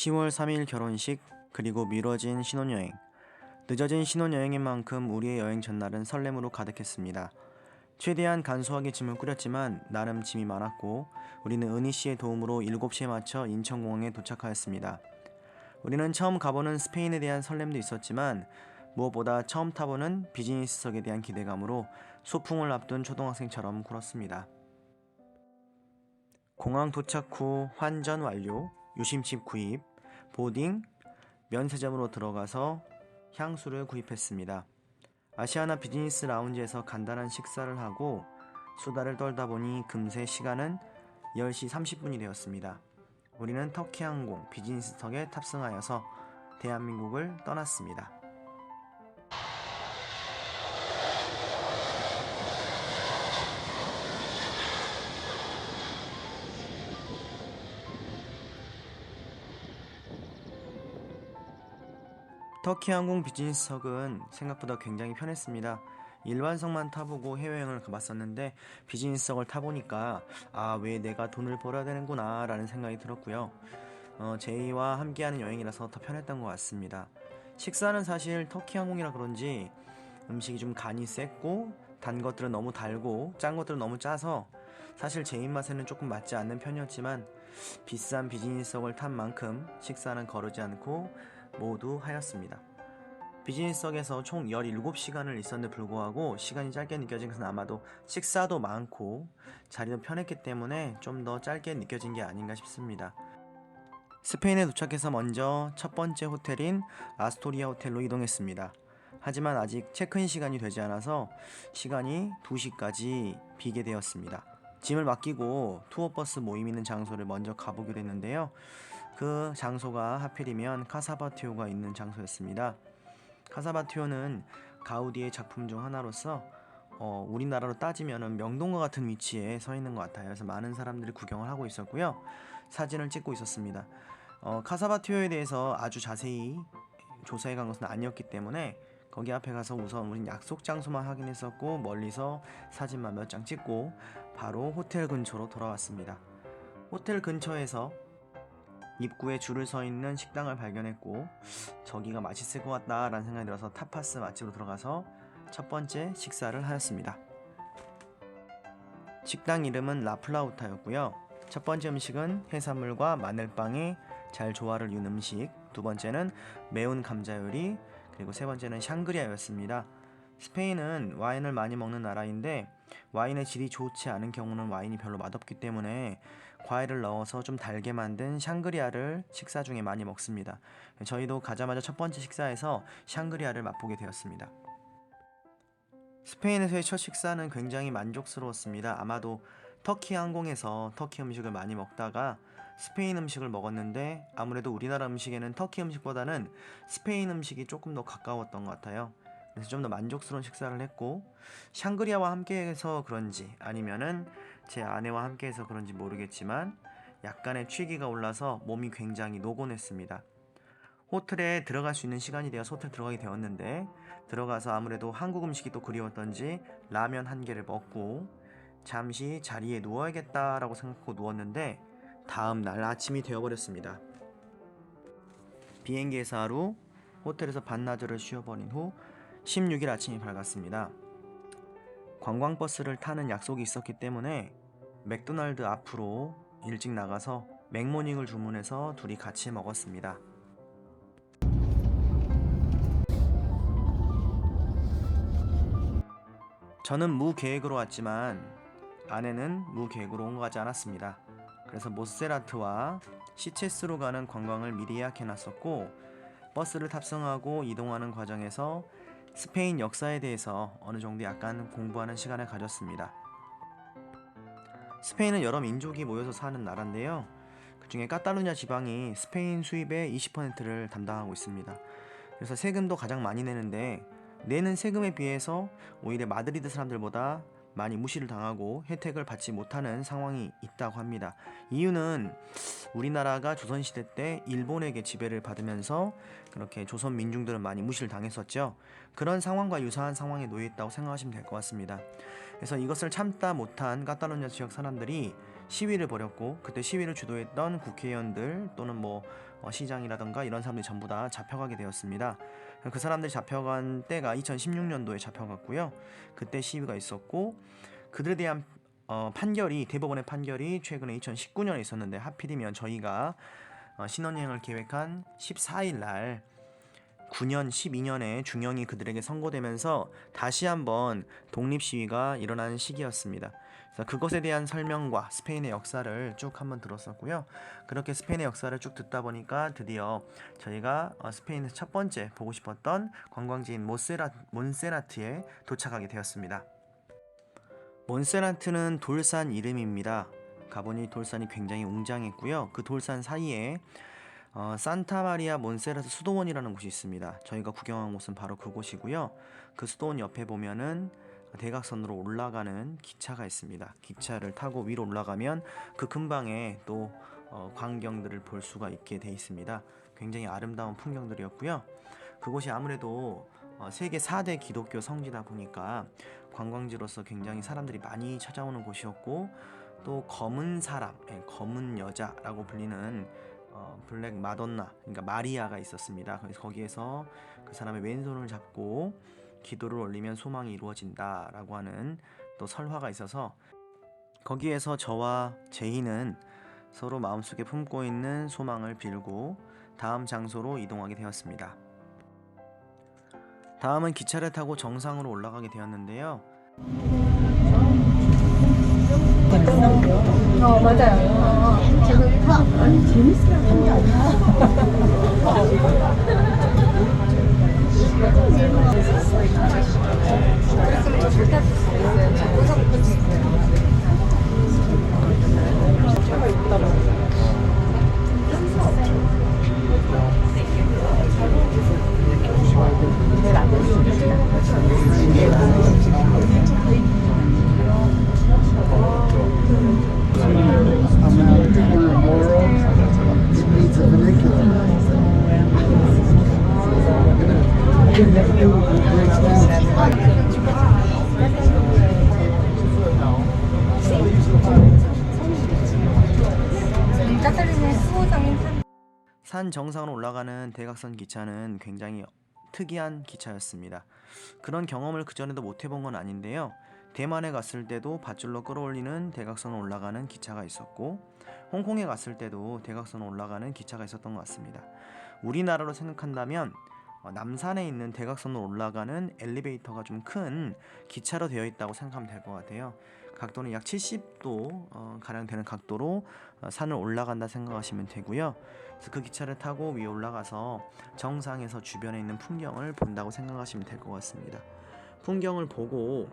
10월 3일 결혼식, 그리고 미뤄진 신혼여행. 늦어진 신혼여행인 만큼 우리의 여행 전날은 설렘으로 가득했습니다. 최대한 간소하게 짐을 꾸렸지만 나름 짐이 많았고 우리는 은희 씨의 도움으로 7시에 맞춰 인천공항에 도착하였습니다. 우리는 처음 가보는 스페인에 대한 설렘도 있었지만 무엇보다 처음 타보는 비즈니스석에 대한 기대감으로 소풍을 앞둔 초등학생처럼 굴었습니다. 공항 도착 후 환전 완료, 유심칩 구입, 보딩, 면세점으로 들어가서 향수를 구입했습니다. 아시아나 비즈니스 라운지에서 간단한 식사를 하고 수다를 떨다 보니 금세 시간은 10시 30분이 되었습니다. 우리는 터키항공 비즈니스석에 탑승하여서 대한민국을 떠났습니다. 터키항공 비즈니스석은 생각보다 굉장히 편했습니다. 일반석만 타보고 해외여행을 가봤었는데 비즈니스석을 타보니까 왜 내가 돈을 벌어야 되는구나 라는 생각이 들었고요. 제이와 함께하는 여행이라서 더 편했던 것 같습니다. 식사는 사실 터키항공이라 그런지 음식이 좀 간이 셌고 단 것들은 너무 달고 짠 것들은 너무 짜서 사실 제 입맛에는 조금 맞지 않는 편이었지만 비싼 비즈니스석을 탄 만큼 식사는 거르지 않고 모두 하였습니다. 비즈니스석에서 총 17시간을 있었는데 불구하고 시간이 짧게 느껴진 것은 아마도 식사도 많고 자리도 편했기 때문에 좀 더 짧게 느껴진 게 아닌가 싶습니다. 스페인에 도착해서 먼저 첫 번째 호텔인 아스토리아 호텔로 이동했습니다. 하지만 아직 체크인 시간이 되지 않아서 시간이 2시까지 비게 되었습니다. 짐을 맡기고 투어버스 모임 있는 장소를 먼저 가보기로 했는데요. 그 장소가 하필이면 카사바티오가 있는 장소였습니다. 카사바티오는 가우디의 작품 중 하나로서 우리나라로 따지면 명동과 같은 위치에 서 있는 것 같아요. 그래서 많은 사람들이 구경을 하고 있었고요. 사진을 찍고 있었습니다. 카사바티오에 대해서 아주 자세히 조사해 간 것은 아니었기 때문에 거기 앞에 가서 우선 우린 약속 장소만 확인했었고 멀리서 사진만 몇 장 찍고 바로 호텔 근처로 돌아왔습니다. 호텔 근처에서 입구에 줄을 서 있는 식당을 발견했고 저기가 맛있을 것 같다라는 생각이 들어서 타파스 맛집으로 들어가서 첫 번째 식사를 하였습니다. 식당 이름은 라플라우타였고요. 첫 번째 음식은 해산물과 마늘빵이 잘 조화를 이룬 음식, 두 번째는 매운 감자 요리, 그리고 세 번째는 샹그리아였습니다. 스페인은 와인을 많이 먹는 나라인데 와인의 질이 좋지 않은 경우는 와인이 별로 맛없기 때문에 과일을 넣어서 좀 달게 만든 샹그리아를 식사 중에 많이 먹습니다. 저희도 가자마자 첫 번째 식사에서 샹그리아를 맛보게 되었습니다. 스페인에서의 첫 식사는 굉장히 만족스러웠습니다. 아마도 터키 항공에서 터키 음식을 많이 먹다가 스페인 음식을 먹었는데 아무래도 우리나라 음식에는 터키 음식보다는 스페인 음식이 조금 더 가까웠던 것 같아요. 그래서 좀 더 만족스러운 식사를 했고 샹그리아와 함께해서 그런지 아니면은 제 아내와 함께해서 그런지 모르겠지만 약간의 취기가 올라서 몸이 굉장히 노곤했습니다. 호텔에 들어갈 수 있는 시간이 되어서 호텔 들어가게 되었는데 들어가서 아무래도 한국 음식이 또 그리웠던지 라면 한 개를 먹고 잠시 자리에 누워야겠다라고 생각하고 누웠는데 다음 날 아침이 되어버렸습니다. 비행기에서 하루, 호텔에서 반나절을 쉬어버린 후 16일 아침이 밝았습니다. 관광버스를 타는 약속이 있었기 때문에 맥도날드 앞으로 일찍 나가서 맥모닝을 주문해서 둘이 같이 먹었습니다. 저는 무계획으로 왔지만 아내는 무계획으로 온 것 같지 않았습니다. 그래서 모세라트와 시체스로 가는 관광을 미리 예약해놨었고 버스를 탑승하고 이동하는 과정에서 스페인 역사에 대해서 어느 정도 약간 공부하는 시간을 가졌습니다. 스페인은 여러 민족이 모여서 사는 나라인데요. 그 중에 카탈루냐 지방이 스페인 수입의 20%를 담당하고 있습니다. 그래서 세금도 가장 많이 내는데 내는 세금에 비해서 오히려 마드리드 사람들보다 많이 무시를 당하고 혜택을 받지 못하는 상황이 있다고 합니다. 이유는 우리나라가 조선시대 때 일본에게 지배를 받으면서 그렇게 조선 민중들은 많이 무시를 당했었죠. 그런 상황과 유사한 상황에 놓여 있다고 생각하시면 될 것 같습니다. 그래서 이것을 참다 못한 카탈루냐 지역 사람들이 시위를 벌였고 그때 시위를 주도했던 국회의원들 또는 시장이라던가 이런 사람들이 전부 다 잡혀가게 되었습니다. 그 사람들이 잡혀간 때가 2016년도에 잡혀갔고요. 그때 시위가 있었고 그들에 대한 대법원의 판결이 최근에 2019년에 있었는데 하필이면 저희가 신혼여행을 계획한 14일 날 9년, 12년의 중형이 그들에게 선고되면서 다시 한번 독립시위가 일어나는 시기였습니다. 그래서 그것에 대한 설명과 스페인의 역사를 쭉 한번 들었었고요. 그렇게 스페인의 역사를 쭉 듣다 보니까 드디어 저희가 스페인에서 첫 번째 보고 싶었던 관광지인 몬세라트에 도착하게 되었습니다. 몬세라트는 돌산 이름입니다. 가보니 돌산이 굉장히 웅장했고요. 그 돌산 사이에 산타마리아 몬세라트 수도원이라는 곳이 있습니다. 저희가 구경한 곳은 바로 그곳이고요. 그 수도원 옆에 보면은 대각선으로 올라가는 기차가 있습니다. 기차를 타고 위로 올라가면 그 근방에 또 광경들을 볼 수가 있게 돼 있습니다. 굉장히 아름다운 풍경들이었고요. 그곳이 아무래도 세계 4대 기독교 성지다 보니까 관광지로서 굉장히 사람들이 많이 찾아오는 곳이었고 또 검은 사람, 검은 여자라고 불리는 블랙 마돈나, 그러니까 마리아가 있었습니다. 그래서 거기에서 그 사람의 왼손을 잡고 기도를 올리면 소망이 이루어진다라고 하는 또 설화가 있어서 거기에서 저와 제이는 서로 마음속에 품고 있는 소망을 빌고 다음 장소로 이동하게 되었습니다. 다음은 기차를 타고 정상으로 올라가게 되었는데요. 맞아요. 아니 재밌으라고 한게 산 정상으로 올라가는 대각선 기차는 굉장히 특이한 기차였습니다. 그런 경험을 그전에도 못 해본 건 아닌데요. 대만에 갔을 때도 밧줄로 끌어올리는 대각선을 올라가는 기차가 있었고 홍콩에 갔을 때도 대각선을 올라가는 기차가 있었던 것 같습니다. 우리나라로 생각한다면 남산에 있는 대각선으로 올라가는 엘리베이터가 좀 큰 기차로 되어 있다고 생각하면 될 것 같아요. 각도는 약 70도 가량 되는 각도로 산을 올라간다 생각하시면 되고요. 그래서 그 기차를 타고 위에 올라가서 정상에서 주변에 있는 풍경을 본다고 생각하시면 될 것 같습니다. 풍경을 보고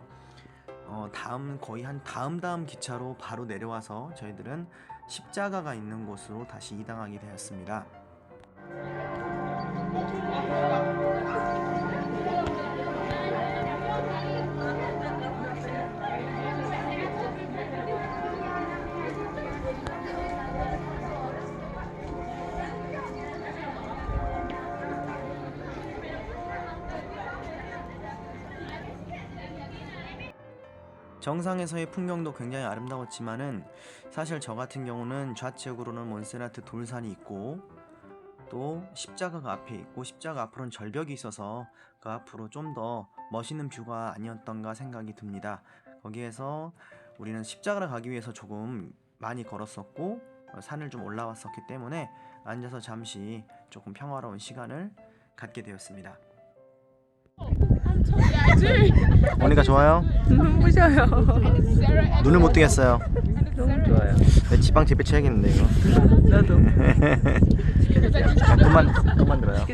거의 한 다음 기차로 바로 내려와서 저희들은 십자가가 있는 곳으로 다시 이동하게 되었습니다. 정상에서의 풍경도 굉장히 아름다웠지만은 사실 저 같은 경우는 좌측으로는 몬세라트 돌산이 있고 또 십자가가 앞에 있고 십자가 앞으로는 절벽이 있어서 그 앞으로 좀 더 멋있는 뷰가 아니었던가 생각이 듭니다. 거기에서 우리는 십자가를 가기 위해서 조금 많이 걸었었고 산을 좀 올라왔었기 때문에 앉아서 잠시 조금 평화로운 시간을 갖게 되었습니다. 오니까 좋아요? 눈부셔요. 눈을 못 뜨겠어요. 너무 좋아요. 지방 재배 쳐야겠는데 이거. 나도. 돈만 들어요.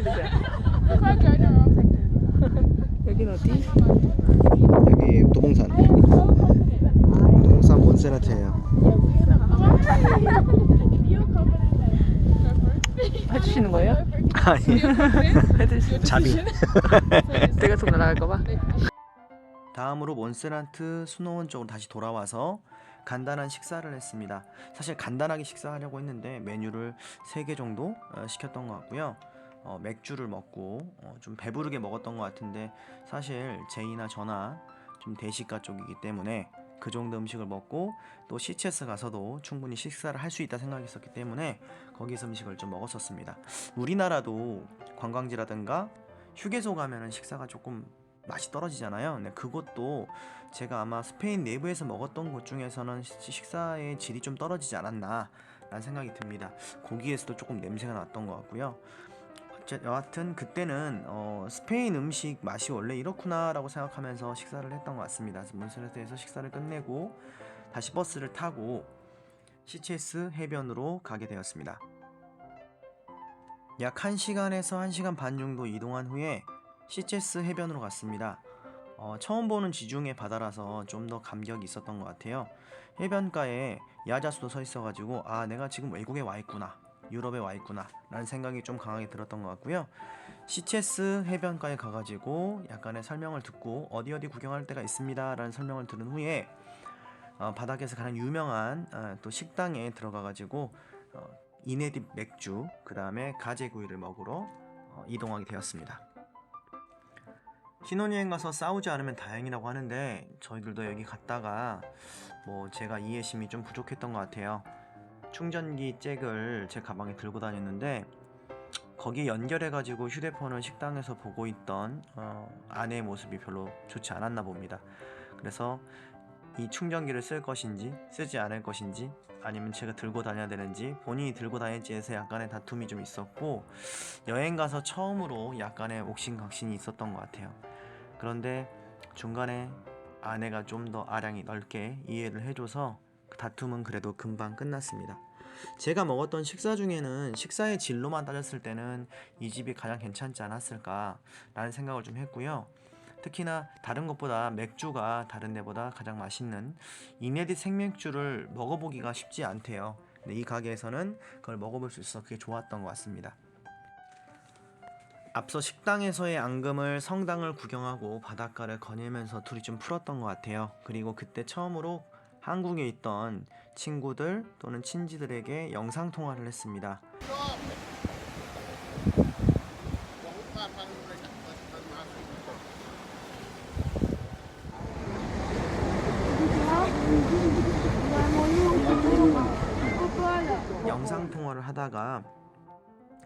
여긴 어디? 여기 도봉산 몬세라트예요. 해주시는 거예요? 아니 해주시는. 자비. 내가 속 날아갈까봐. 다음으로 몬세라트 수노원 쪽으로 다시 돌아와서 간단한 식사를 했습니다. 사실 간단하게 식사하려고 했는데 메뉴를 3개 정도 시켰던 것 같고요. 맥주를 먹고 좀 배부르게 먹었던 것 같은데 사실 제이나 저나 좀 대식가 쪽이기 때문에 그 정도 음식을 먹고 또 시체스 가서도 충분히 식사를 할 수 있다 생각했었기 때문에 거기서 음식을 좀 먹었었습니다. 우리나라도 관광지라든가 휴게소 가면은 식사가 조금 맛이 떨어지잖아요. 근데 그것도 제가 아마 스페인 내부에서 먹었던 곳 중에서는 식사의 질이 좀 떨어지지 않았나 라는 생각이 듭니다. 고기에서도 조금 냄새가 났던 것 같고요. 여하튼 그때는 스페인 음식 맛이 원래 이렇구나 라고 생각하면서 식사를 했던 것 같습니다. 몬세르테에서 식사를 끝내고 다시 버스를 타고 시체스 해변으로 가게 되었습니다. 약 1시간에서 1시간 반 정도 이동한 후에 시체스 해변으로 갔습니다. 처음 보는 지중해 바다라서 좀 더 감격이 있었던 것 같아요. 해변가에 야자수도 서 있어가지고 아, 내가 지금 외국에 와 있구나, 유럽에 와 있구나 라는 생각이 좀 강하게 들었던 것 같고요. 시체스 해변가에 가가지고 약간의 설명을 듣고 어디 구경할 데가 있습니다 라는 설명을 들은 후에 바닥에서 가장 유명한 또 식당에 들어가가지고 이네딥 맥주, 그 다음에 가재구이를 먹으러 이동하게 되었습니다. 신혼여행 가서 싸우지 않으면 다행이라고 하는데 저희들도 여기 갔다가 제가 이해심이 좀 부족했던 것 같아요. 충전기 잭을 제 가방에 들고 다녔는데 거기에 연결해가지고 휴대폰을 식당에서 보고 있던 아내의 모습이 별로 좋지 않았나 봅니다. 그래서 이 충전기를 쓸 것인지 쓰지 않을 것인지 아니면 제가 들고 다녀야 되는지 본인이 들고 다닐지에서 약간의 다툼이 좀 있었고 여행 가서 처음으로 약간의 옥신각신이 있었던 것 같아요. 그런데 중간에 아내가 좀 더 아량이 넓게 이해를 해줘서 그 다툼은 그래도 금방 끝났습니다. 제가 먹었던 식사 중에는 식사의 질로만 따졌을 때는 이 집이 가장 괜찮지 않았을까 라는 생각을 좀 했고요. 특히나 다른 것보다 맥주가 다른 데보다 가장 맛있는 이네디 생맥주를 먹어보기가 쉽지 않대요. 근데 이 가게에서는 그걸 먹어볼 수 있어서 그게 좋았던 것 같습니다. 앞서 식당에서의 앙금을 성당을 구경하고 바닷가를 거닐면서 둘이 좀 풀었던 것 같아요. 그리고 그때 처음으로 한국에 있던 친구들 또는 친지들에게 영상통화를 했습니다. 영상통화를 하다가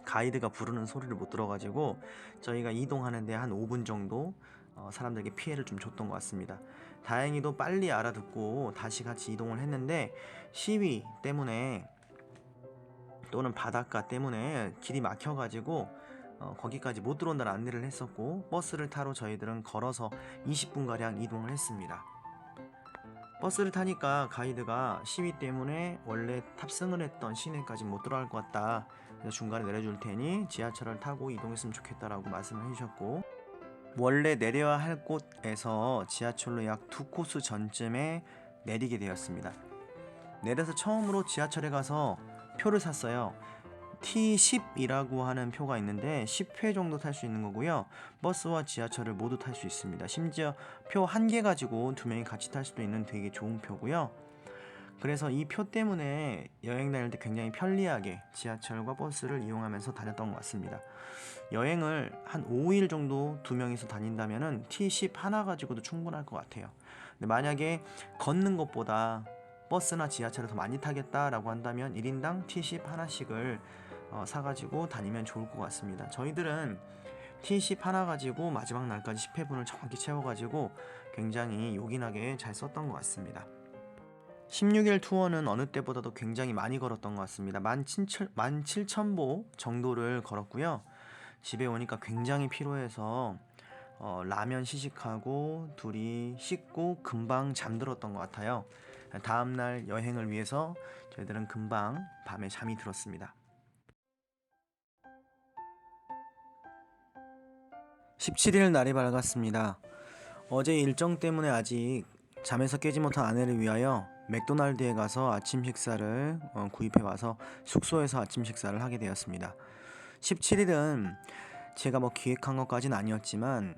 가이드가 부르는 소리를 못 들어가지고 저희가 이동하는데 한 5분 정도 사람들에게 피해를 좀 줬던 것 같습니다. 다행히도 빨리 알아듣고 다시 같이 이동을 했는데 시위 때문에 또는 바닷가 때문에 길이 막혀가지고 거기까지 못 들어온다는 안내를 했었고 버스를 타러 저희들은 걸어서 20분가량 이동을 했습니다. 버스를 타니까 가이드가 시위 때문에 원래 탑승을 했던 시내까지 못 들어갈 것 같다, 그래서 중간에 내려줄 테니 지하철을 타고 이동했으면 좋겠다라고 말씀을 해주셨고 원래 내려야 할 곳에서 지하철로 약 2코스 전쯤에 내리게 되었습니다. 내려서 처음으로 지하철에 가서 표를 샀어요. T10이라고 하는 표가 있는데 10회 정도 탈 수 있는 거고요. 버스와 지하철을 모두 탈 수 있습니다. 심지어 표 한 개 가지고 2명이 같이 탈 수도 있는 되게 좋은 표고요. 그래서 이 표 때문에 여행 다닐 때 굉장히 편리하게 지하철과 버스를 이용하면서 다녔던 것 같습니다. 여행을 한 5일 정도 2명이서 다닌다면은 T10 하나 가지고도 충분할 것 같아요. 근데 만약에 걷는 것보다 버스나 지하철을 더 많이 타겠다라고 한다면 1인당 T10 하나씩을 사가지고 다니면 좋을 것 같습니다. 저희들은 T10 하나 가지고 마지막 날까지 10회분을 정확히 채워가지고 굉장히 요긴하게 잘 썼던 것 같습니다. 16일 투어는 어느 때보다도 굉장히 많이 걸었던 것 같습니다. 17,000보 정도를 걸었고요. 집에 오니까 굉장히 피로해서 라면 시식하고 둘이 씻고 금방 잠들었던 것 같아요. 다음날 여행을 위해서 저희들은 금방 밤에 잠이 들었습니다. 17일 날이 밝았습니다. 어제 일정 때문에 아직 잠에서 깨지 못한 아내를 위하여 맥도날드에 가서 아침 식사를 구입해 와서 숙소에서 아침 식사를 하게 되었습니다. 17일은 제가 기획한 것까지는 아니었지만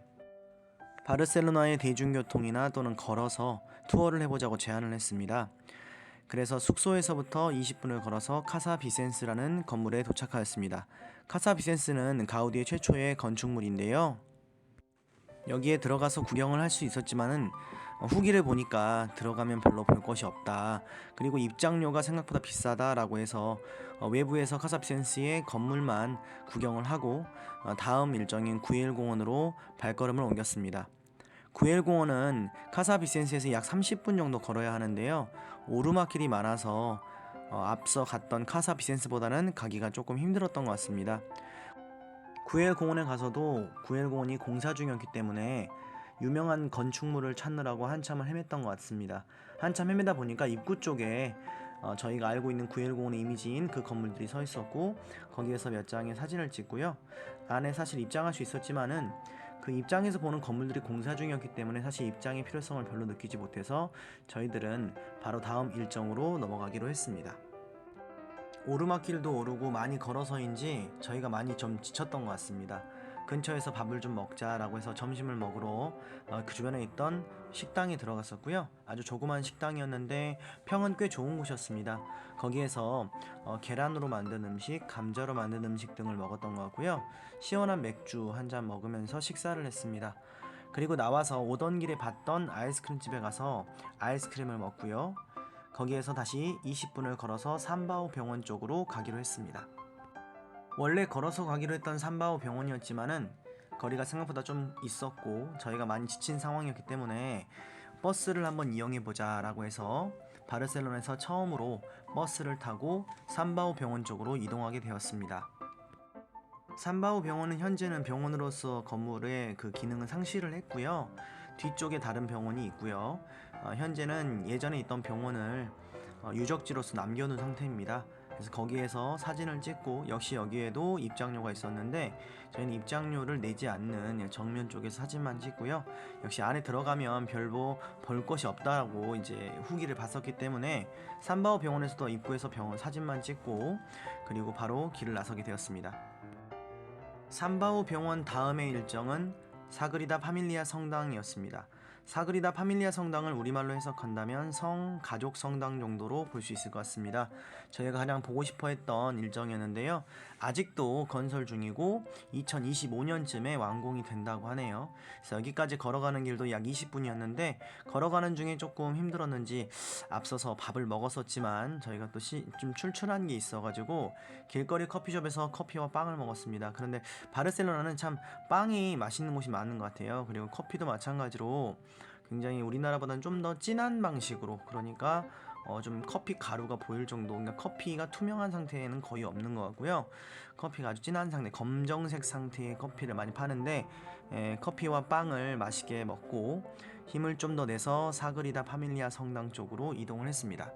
바르셀로나의 대중교통이나 또는 걸어서 투어를 해보자고 제안을 했습니다. 그래서 숙소에서부터 20분을 걸어서 카사 비센스라는 건물에 도착하였습니다. 카사 비센스는 가우디의 최초의 건축물인데요. 여기에 들어가서 구경을 할 수 있었지만은 후기를 보니까 들어가면 별로 볼 것이 없다. 그리고 입장료가 생각보다 비싸다라고 해서 외부에서 카사비센스의 건물만 구경을 하고 다음 일정인 구엘공원으로 발걸음을 옮겼습니다. 구엘공원은 카사비센스에서 약 30분 정도 걸어야 하는데요. 오르막길이 많아서 앞서 갔던 카사비센스보다는 가기가 조금 힘들었던 것 같습니다. 구엘공원에 가서도 구엘공원이 공사 중이었기 때문에 유명한 건축물을 찾느라고 한참을 헤맸던 것 같습니다. 한참 헤매다 보니까 입구 쪽에 저희가 알고 있는 구엘공원의 이미지인 그 건물들이 서 있었고 거기에서 몇 장의 사진을 찍고요. 안에 사실 입장할 수 있었지만은 그 입장에서 보는 건물들이 공사 중이었기 때문에 사실 입장의 필요성을 별로 느끼지 못해서 저희들은 바로 다음 일정으로 넘어가기로 했습니다. 오르막길도 오르고 많이 걸어서인지 저희가 많이 좀 지쳤던 것 같습니다. 근처에서 밥을 좀 먹자라고 해서 점심을 먹으러 그 주변에 있던 식당에 들어갔었고요. 아주 조그만 식당이었는데 평은 꽤 좋은 곳이었습니다. 거기에서 계란으로 만든 음식, 감자로 만든 음식 등을 먹었던 것 같고요. 시원한 맥주 한 잔 먹으면서 식사를 했습니다. 그리고 나와서 오던 길에 봤던 아이스크림 집에 가서 아이스크림을 먹고요. 거기에서 다시 20분을 걸어서 삼바오 병원 쪽으로 가기로 했습니다. 원래 걸어서 가기로 했던 삼바오 병원이었지만은 거리가 생각보다 좀 있었고 저희가 많이 지친 상황이었기 때문에 버스를 한번 이용해보자 라고 해서 바르셀로나에서 처음으로 버스를 타고 삼바오 병원 쪽으로 이동하게 되었습니다. 삼바오 병원은 현재는 병원으로서 건물의 그 기능은 상실을 했고요. 뒤쪽에 다른 병원이 있고요. 현재는 예전에 있던 병원을 유적지로서 남겨놓은 상태입니다. 그래서 거기에서 사진을 찍고 역시 여기에도 입장료가 있었는데 저희는 입장료를 내지 않는 정면 쪽에서 사진만 찍고요. 역시 안에 들어가면 별로 볼 것이 없다라고 이제 후기를 봤었기 때문에 삼바오 병원에서도 입구에서 병원 사진만 찍고 그리고 바로 길을 나서게 되었습니다. 삼바오 병원 다음의 일정은 사그리다 파밀리아 성당이었습니다. 사그리다 파밀리아 성당을 우리말로 해석한다면 가족 성당 정도로 볼 수 있을 것 같습니다. 저희가 가장 보고 싶어 했던 일정이었는데요. 아직도 건설 중이고 2025년쯤에 완공이 된다고 하네요. 그래서 여기까지 걸어가는 길도 약 20분이었는데 걸어가는 중에 조금 힘들었는지 앞서서 밥을 먹었었지만 저희가 또 좀 출출한 게 있어가지고 길거리 커피숍에서 커피와 빵을 먹었습니다. 그런데 바르셀로나는 참 빵이 맛있는 곳이 많은 것 같아요. 그리고 커피도 마찬가지로 굉장히 우리나라보다는 좀 더 진한 방식으로 그러니까 좀 커피 가루가 보일 정도 그러니까 커피가 투명한 상태에는 거의 없는 것 같고요. 커피가 아주 진한 상태 검정색 상태의 커피를 많이 파는데 커피와 빵을 맛있게 먹고 힘을 좀 더 내서 사그리다 파밀리아 성당 쪽으로 이동을 했습니다.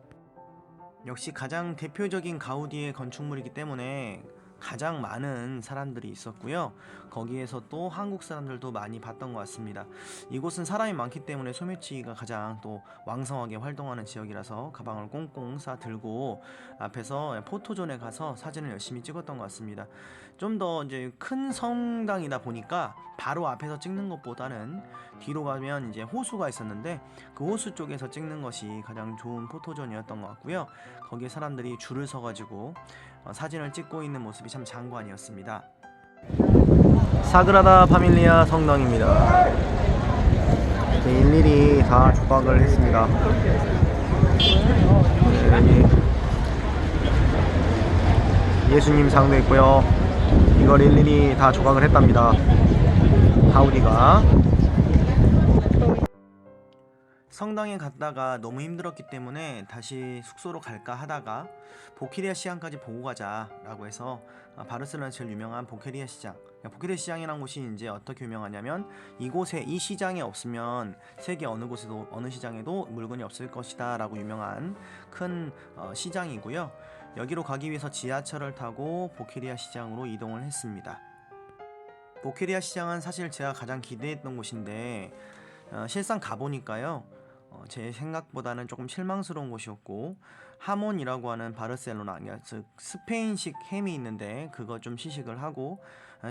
역시 가장 대표적인 가우디의 건축물이기 때문에 가장 많은 사람들이 있었고요. 거기에서 또 한국 사람들도 많이 봤던 것 같습니다. 이곳은 사람이 많기 때문에 소매치기가 가장 또 왕성하게 활동하는 지역이라서 가방을 꽁꽁 싸 들고 앞에서 포토존에 가서 사진을 열심히 찍었던 것 같습니다. 좀 더 이제 큰 성당이다 보니까 바로 앞에서 찍는 것보다는 뒤로 가면 이제 호수가 있었는데 그 호수 쪽에서 찍는 것이 가장 좋은 포토존이었던 것 같고요. 거기에 사람들이 줄을 서가지고 사진을 찍고 있는 모습이 참 장관이었습니다. 사그라다 파밀리아 성당입니다. 일일이 다 조각을 했습니다. 여기 예수님 상도 있고요. 이걸 일일이 다 조각을 했답니다. 가우디가. 성당에 갔다가 너무 힘들었기 때문에 다시 숙소로 갈까 하다가 보케리아 시장까지 보고 가자 라고 해서 바르셀로나 제일 유명한 보케리아 시장, 보케리아 시장이라는 곳이 이제 어떻게 유명하냐면 이곳에 이 시장에 없으면 세계 어느 곳에도 어느 시장에도 물건이 없을 것이다 라고 유명한 큰 시장이고요. 여기로 가기 위해서 지하철을 타고 보케리아 시장으로 이동을 했습니다. 보케리아 시장은 사실 제가 가장 기대했던 곳인데 실상 가보니까요 제 생각보다는 조금 실망스러운 곳이었고 하몬이라고 하는 바르셀로나 즉 스페인식 햄이 있는데 그거 좀 시식을 하고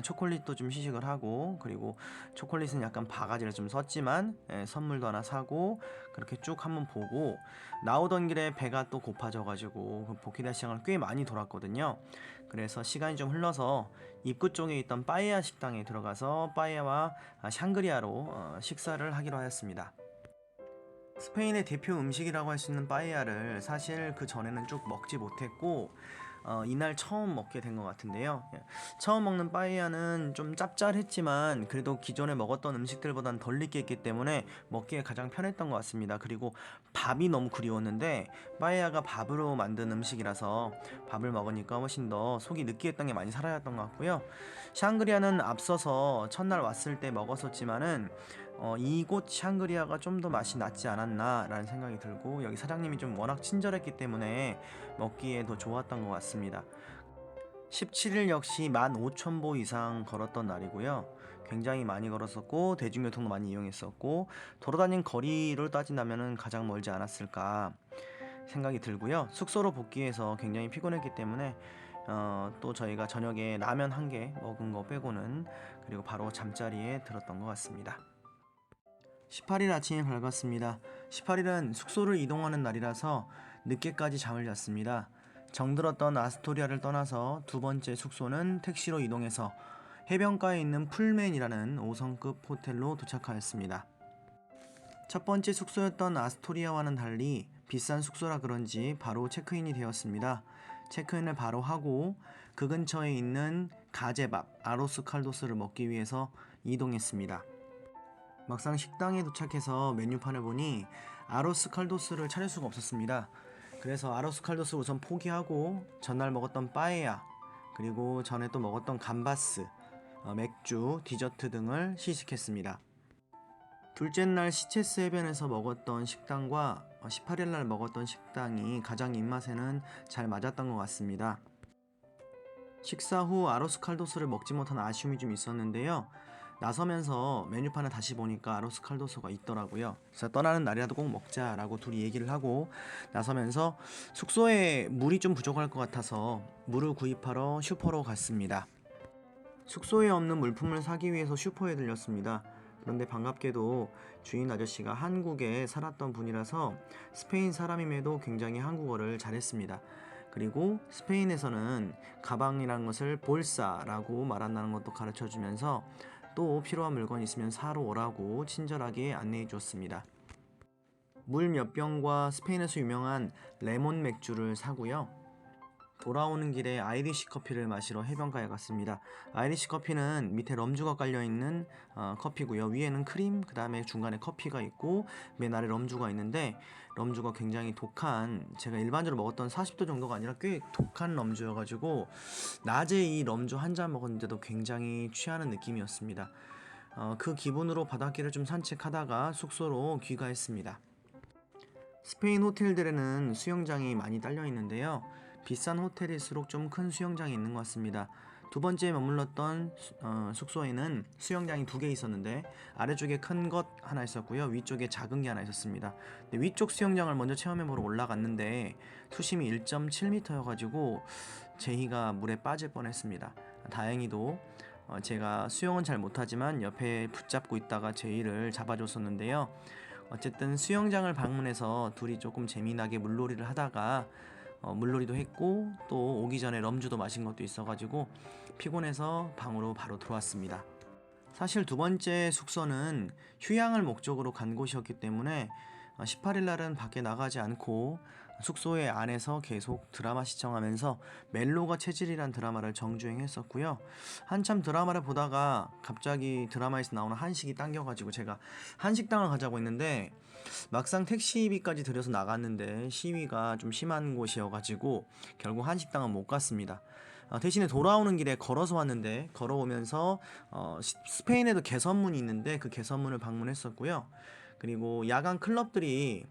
초콜릿도 좀 시식을 하고 그리고 초콜릿은 약간 바가지를 좀 썼지만 선물도 하나 사고 그렇게 쭉 한번 보고 나오던 길에 배가 또 고파져가지고 그 보케리아 시장을 꽤 많이 돌았거든요. 그래서 시간이 좀 흘러서 입구 쪽에 있던 빠에야 식당에 들어가서 빠에야와 샹그리아로 식사를 하기로 하였습니다. 스페인의 대표 음식이라고 할 수 있는 빠에야를 사실 그 전에는 쭉 먹지 못했고 이날 처음 먹게 된 것 같은데요. 처음 먹는 빠에야는 좀 짭짤했지만 그래도 기존에 먹었던 음식들보단 덜 느끼했기 때문에 먹기에 가장 편했던 것 같습니다. 그리고 밥이 너무 그리웠는데 빠에야가 밥으로 만든 음식이라서 밥을 먹으니까 훨씬 더 속이 느끼했던 게 많이 사라졌던 것 같고요. 샹그리아는 앞서서 첫날 왔을 때 먹었었지만은 이곳 샹그리아가 좀 더 맛이 낫지 않았나 라는 생각이 들고 여기 사장님이 좀 워낙 친절했기 때문에 먹기에 더 좋았던 것 같습니다. 17일 역시 15,000보 이상 걸었던 날이고요. 굉장히 많이 걸었었고 대중교통도 많이 이용했었고 돌아다닌 거리를 따진다면 가장 멀지 않았을까 생각이 들고요. 숙소로 복귀해서 굉장히 피곤했기 때문에 또 저희가 저녁에 라면 한 개 먹은 거 빼고는 그리고 바로 잠자리에 들었던 것 같습니다. 18일 아침이 밝았습니다. 18일은 숙소를 이동하는 날이라서 늦게까지 잠을 잤습니다. 정들었던 아스토리아를 떠나서 두 번째 숙소는 택시로 이동해서 해변가에 있는 풀맨이라는 5성급 호텔로 도착하였습니다. 첫 번째 숙소였던 아스토리아와는 달리 비싼 숙소라 그런지 바로 체크인이 되었습니다. 체크인을 바로 하고 그 근처에 있는 가제밥 아로스 칼도스를 먹기 위해서 이동했습니다. 막상 식당에 도착해서 메뉴판을 보니 아로스 칼도스를 찾을 수가 없었습니다. 그래서 아로스 칼도스 우선 포기하고 전날 먹었던 빠에야 그리고 전에 또 먹었던 감바스, 맥주, 디저트 등을 시식했습니다. 둘째 날 시체스 해변에서 먹었던 식당과 18일 날 먹었던 식당이 가장 입맛에는 잘 맞았던 것 같습니다. 식사 후 아로스 칼도스를 먹지 못한 아쉬움이 좀 있었는데요. 나서면서 메뉴판을 다시 보니까 아로스 칼도스가 있더라고요. 그래서 떠나는 날이라도 꼭 먹자라고 둘이 얘기를 하고 나서면서 숙소에 물이 좀 부족할 것 같아서 물을 구입하러 슈퍼로 갔습니다. 숙소에 없는 물품을 사기 위해서 슈퍼에 들렸습니다. 그런데 반갑게도 주인 아저씨가 한국에 살았던 분이라서 스페인 사람임에도 굉장히 한국어를 잘했습니다. 그리고 스페인에서는 가방이라는 것을 볼사라고 말한다는 것도 가르쳐 주면서 또 필요한 물건 있으면 사러 오라고 친절하게 안내해 주었습니다. 물 몇 병과 스페인에서 유명한 레몬 맥주를 사고요. 돌아오는 길에 아이리시 커피를 마시러 해변가에 갔습니다. 아이리시 커피는 밑에 럼주가 깔려있는 커피고요. 위에는 크림, 그 다음에 중간에 커피가 있고 맨 아래 럼주가 있는데 럼주가 굉장히 독한, 제가 일반적으로 먹었던 40도 정도가 아니라 꽤 독한 럼주여가지고 낮에 이 럼주 한 잔 먹었는데도 굉장히 취하는 느낌이었습니다. 그 기분으로 바닷길을 좀 산책하다가 숙소로 귀가했습니다. 스페인 호텔들에는 수영장이 많이 딸려 있는데요. 비싼 호텔일수록 좀 큰 수영장이 있는 것 같습니다. 두 번째 머물렀던 숙소에는 수영장이 두 개 있었는데 아래쪽에 큰 것 하나 있었고요. 위쪽에 작은 게 하나 있었습니다. 근데 위쪽 수영장을 먼저 체험해보러 올라갔는데 수심이 1.7m여가지고 제희가 물에 빠질 뻔했습니다. 다행히도 제가 수영은 잘 못하지만 옆에 붙잡고 있다가 제희를 잡아줬었는데요. 어쨌든 수영장을 방문해서 둘이 조금 재미나게 물놀이를 하다가 물놀이도 했고 또 오기 전에 럼주도 마신 것도 있어가지고 피곤해서 방으로 바로 들어왔습니다. 사실 두 번째 숙소는 휴양을 목적으로 간 곳이었기 때문에 18일 날은 밖에 나가지 않고 숙소의 안에서 계속 드라마 시청하면서 멜로가 체질이란 드라마를 정주행했었고요. 한참 드라마를 보다가 갑자기 드라마에서 나오는 한식이 당겨가지고 제가 한식당을 가자고 했는데 막상 택시비까지 들여서 나갔는데 시위가 좀 심한 곳이어가지고 결국 한식당은 못 갔습니다. 대신에 돌아오는 길에 걸어서 왔는데 걸어오면서 스페인에도 개선문이 있는데 그 개선문을 방문했었고요. 그리고 야간 클럽들이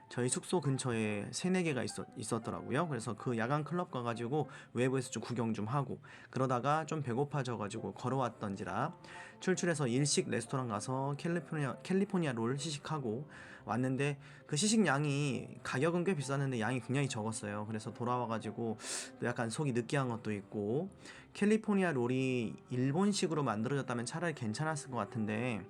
저희 숙소 근처에 3-4개가 있었더라고요. 그래서 그 야간 클럽 가가지고 외부에서 좀 구경 좀 하고 그러다가 좀 배고파져가지고 걸어왔던지라 출출해서 일식 레스토랑 가서 캘리포니아 롤 시식하고 왔는데 그 시식 양이 가격은 꽤 비쌌는데 양이 굉장히 적었어요. 그래서 돌아와가지고 또 약간 속이 느끼한 것도 있고 캘리포니아 롤이 일본식으로 만들어졌다면 차라리 괜찮았을 것 같은데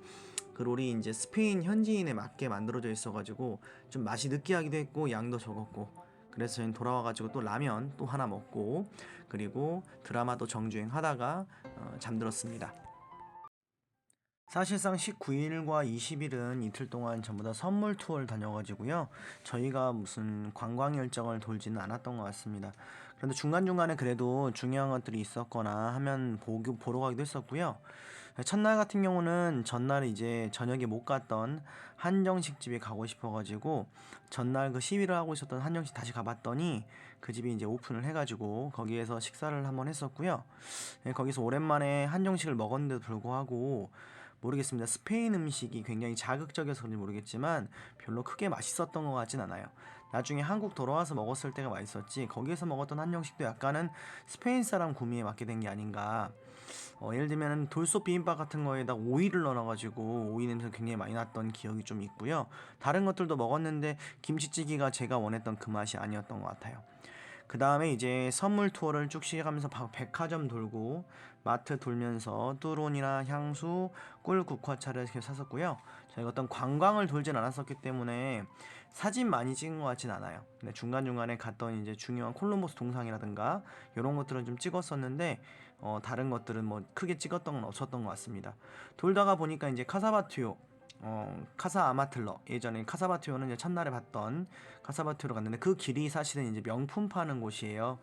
그 롤이 이제 스페인 현지인에 맞게 만들어져 있어가지고 좀 맛이 느끼하기도 했고 양도 적었고 그래서 저희는 돌아와가지고 또 라면 또 하나 먹고 그리고 드라마도 정주행 하다가 잠들었습니다. 사실상 19일과 20일은 이틀 동안 전부 다 선물 투어를 다녀가지고요. 저희가 무슨 관광 일정을 돌지는 않았던 것 같습니다. 그런데 중간중간에 그래도 중요한 것들이 있었거나 하면 보러 가기도 했었고요. 첫날 같은 경우는 전날 이제 저녁에 못 갔던 한정식 집에 가고 싶어가지고 전날 그 시위를 하고 있었던 한정식 다시 가봤더니 그 집이 이제 오픈을 해가지고 거기에서 식사를 한번 했었고요. 거기서 오랜만에 한정식을 먹었는데도 불구하고 모르겠습니다. 스페인 음식이 굉장히 자극적이어서 그런지 모르겠지만 별로 크게 맛있었던 것 같진 않아요. 나중에 한국 돌아와서 먹었을 때가 맛있었지 거기에서 먹었던 한정식도 약간은 스페인 사람 구미에 맞게 된 게 아닌가. 예를 들면 돌솥 비빔밥 같은 거에다 오이를 넣어가지고 오이 냄새가 굉장히 많이 났던 기억이 좀 있고요. 다른 것들도 먹었는데 김치찌개가 제가 원했던 그 맛이 아니었던 것 같아요. 그 다음에 이제 선물 투어를 쭉 시작하면서 백화점 돌고 마트 돌면서 뚜론이나 향수, 꿀, 국화차를 이렇게 샀었고요. 저희가 어떤 관광을 돌진 않았었기 때문에 사진 많이 찍은 것 같진 않아요. 근데 중간중간에 갔던 이제 중요한 콜럼버스 동상이라든가 이런 것들은 좀 찍었었는데 다른 것들은 뭐 크게 찍었던 건 없었던 것 같습니다. 돌다가 보니까 이제 카사바티오 카사 아마틀러 예전에 카사바티오는 이제 첫날에 봤던 카사바티오로 갔는데 그 길이 사실은 이제 명품 파는 곳이에요.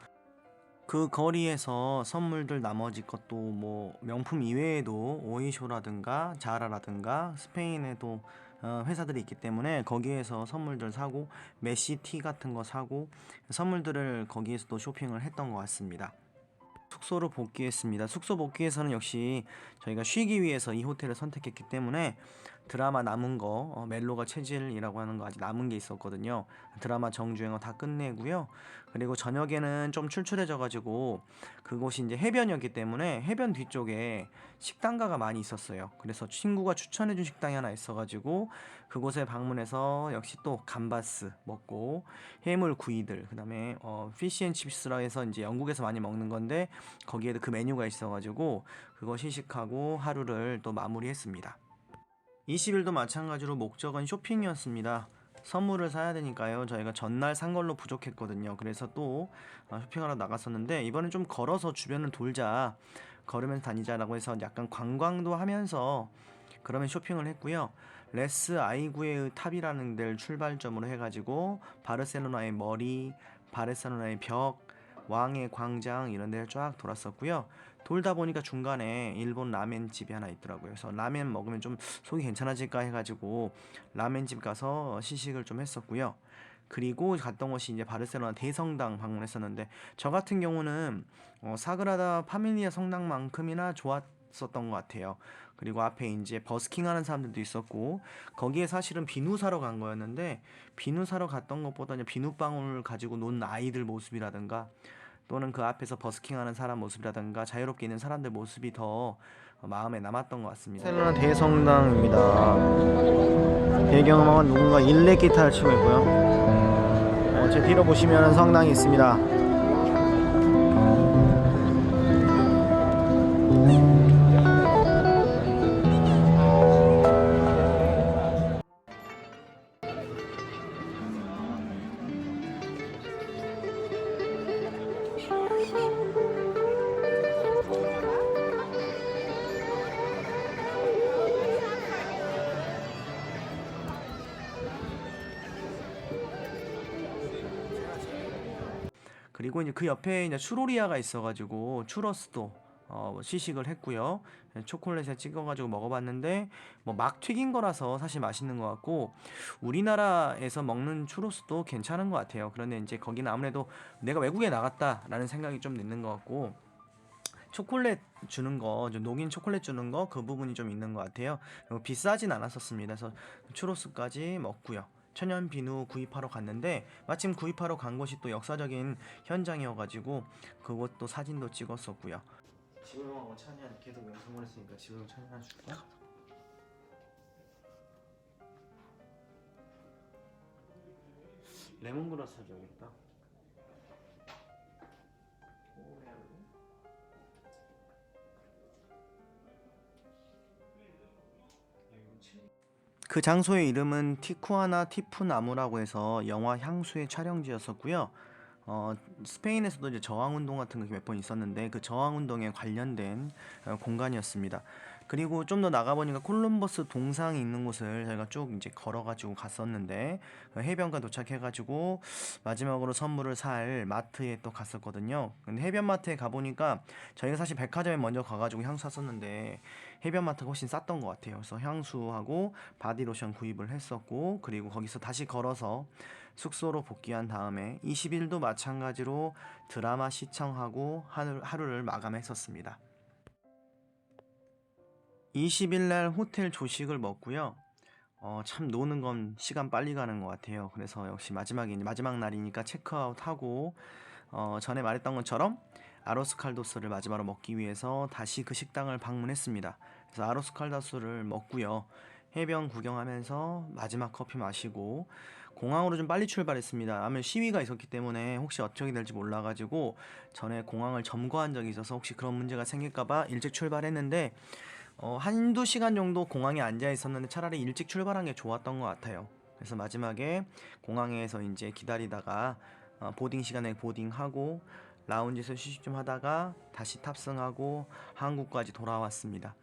그 거리에서 선물들 나머지 것도 뭐 명품 이외에도 오이쇼라든가 자라라든가 스페인에도 회사들이 있기 때문에 거기에서 선물들 사고 메시티 같은 거 사고 선물들을 거기에서도 쇼핑을 했던 것 같습니다. 숙소로 복귀했습니다. 숙소 복귀에서는 역시 저희가 쉬기 위해서 이 호텔을 선택했기 때문에 드라마 남은 거 멜로가 체질이라고 하는 거 아직 남은 게 있었거든요. 드라마 정주행어 다 끝내고요. 그리고 저녁에는 좀 출출해져 가지고 그곳이 이제 해변이었기 때문에 해변 뒤쪽에 식당가가 많이 있었어요. 그래서 친구가 추천해준 식당이 하나 있어가지고 그곳에 방문해서 역시 또 감바스 먹고 해물 구이들 그다음에 피시앤칩스라 해서 이제 영국에서 많이 먹는 건데 거기에도 그 메뉴가 있어가지고 그거 시식하고 하루를 또 마무리했습니다. 20일도 마찬가지로 목적은 쇼핑이었습니다. 선물을 사야 되니까요. 저희가 전날 산 걸로 부족했거든요. 그래서 또 쇼핑하러 나갔었는데 이번엔 좀 걸어서 주변을 돌자, 걸으면서 다니자라고 해서 약간 관광도 하면서 그러면 쇼핑을 했고요. 레스 아이구의 탑이라는 데를 출발점으로 해가지고 바르셀로나의 머리, 바르셀로나의 벽, 왕의 광장 이런 데를 쫙 돌았었고요. 돌다 보니까 중간에 일본 라멘 집이 하나 있더라고요. 그래서 라멘 먹으면 좀 속이 괜찮아질까 해가지고 라멘 집 가서 시식을 좀 했었고요. 그리고 갔던 곳이 이제 바르셀로나 대성당 방문했었는데 저 같은 경우는 사그라다 파밀리아 성당만큼이나 좋았었던 것 같아요. 그리고 앞에 이제 버스킹 하는 사람들도 있었고 거기에 사실은 비누 사러 간 거였는데 비누 사러 갔던 것보다 비누방울을 가지고 논 아이들 모습이라든가 또는 그 앞에서 버스킹하는 사람 모습이라든가 자유롭게 있는 사람들 모습이 더 마음에 남았던 것 같습니다. 바르셀로나 대성당입니다. 배경음악은 누군가 일렉 기타를 치고 있고요. 제 뒤로 보시면 성당이 있습니다. 그리고 이제 그 옆에 이제 추로리아가 있어가지고 추러스도 시식을 했고요. 초콜릿에 찍어가지고 먹어봤는데 뭐 막 튀긴 거라서 사실 맛있는 것 같고 우리나라에서 먹는 추로스도 괜찮은 것 같아요. 그런데 이제 거기는 아무래도 내가 외국에 나갔다라는 생각이 좀 드는 것 같고 초콜릿 주는 거, 좀 녹인 초콜릿 주는 거 그 부분이 좀 있는 것 같아요. 비싸진 않았었습니다. 그래서 추로스까지 먹고요. 천연 비누 구입하러 갔는데 마침 구입하러 간 곳이 또 역사적인 현장이어가지고 그것도 사진도 찍었었고요. 지호형하고 찬이한 계속 영상을 했으니까 지호형 찬이 하나 줄까? 레몬그라스 사줘야겠다. 그 장소의 이름은 티쿠아나 티푸나무라고 해서 영화 향수의 촬영지였었고요. 스페인에서도 이제 저항운동 같은 게 몇 번 있었는데 그 저항운동에 관련된 공간이었습니다. 그리고 좀 더 나가보니까 콜럼버스 동상이 있는 곳을 저희가 쭉 이제 걸어가지고 갔었는데 해변가 도착해가지고 마지막으로 선물을 살 마트에 또 갔었거든요. 근데 해변 마트에 가보니까 저희가 사실 백화점에 먼저 가가지고 향수 샀었는데 해변 마트가 훨씬 쌌던 것 같아요. 그래서 향수하고 바디로션 구입을 했었고, 그리고 거기서 다시 걸어서 숙소로 복귀한 다음에 20일도 마찬가지로 드라마 시청하고 하루를 마감했었습니다. 20일 날 호텔 조식을 먹고요. 참 노는 건 시간 빨리 가는 것 같아요. 그래서 역시 마지막 날이니까 체크아웃하고 전에 말했던 것처럼 아로스 칼도스를 마지막으로 먹기 위해서 다시 그 식당을 방문했습니다. 그래서 아로스 칼도스를 먹고요. 해변 구경하면서 마지막 커피 마시고 공항으로 좀 빨리 출발했습니다. 아무래도 시위가 있었기 때문에 혹시 어떻게 될지 몰라가지고 전에 공항을 점거한 적이 있어서 혹시 그런 문제가 생길까봐 일찍 출발했는데 한두 시간 정도 공항에 앉아 있었는데 차라리 일찍 출발한 게 좋았던 것 같아요. 그래서 마지막에 공항에서 이제 기다리다가 보딩 시간에 보딩하고 라운지에서 휴식 좀 하다가 다시 탑승하고 한국까지 돌아왔습니다.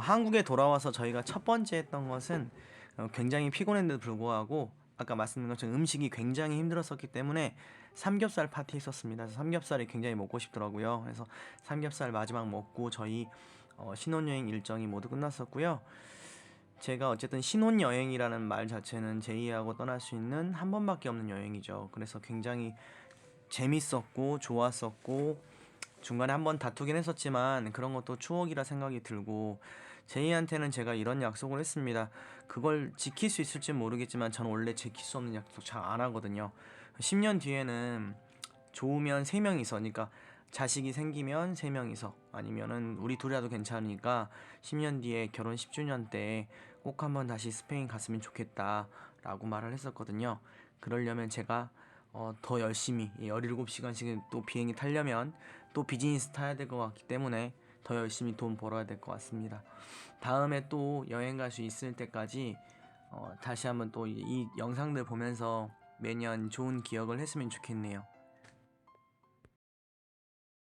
한국에 돌아와서 저희가 첫 번째 했던 것은 굉장히 피곤했는데도 불구하고 아까 말씀드린 것처럼 음식이 굉장히 힘들었었기 때문에 삼겹살 파티 했었습니다. 그래서 삼겹살이 굉장히 먹고 싶더라고요. 그래서 삼겹살 마지막 먹고 저희 신혼여행 일정이 모두 끝났었고요. 제가 어쨌든 신혼여행이라는 말 자체는 제의하고 떠날 수 있는 한 번밖에 없는 여행이죠. 그래서 굉장히 재밌었고 좋았었고 중간에 한번 다투긴 했었지만 그런 것도 추억이라 생각이 들고, 제이한테는 제가 이런 약속을 했습니다. 그걸 지킬 수 있을지 모르겠지만 저는 원래 지킬 수 없는 약속 잘 안 하거든요. 10년 뒤에는 좋으면 3명이서, 그러니까 자식이 생기면 3명이서, 아니면은 우리 둘이라도 괜찮으니까 10년 뒤에 결혼 10주년 때 꼭 한번 다시 스페인 갔으면 좋겠다 라고 말을 했었거든요. 그러려면 제가 더 열심히 17시간씩 또 비행기 타려면 또 비즈니스 타야 될 것 같기 때문에 더 열심히 돈 벌어야 될 것 같습니다. 다음에 또 여행 갈 수 있을 때까지 다시 한번 또 이 영상들 보면서 매년 좋은 기억을 했으면 좋겠네요.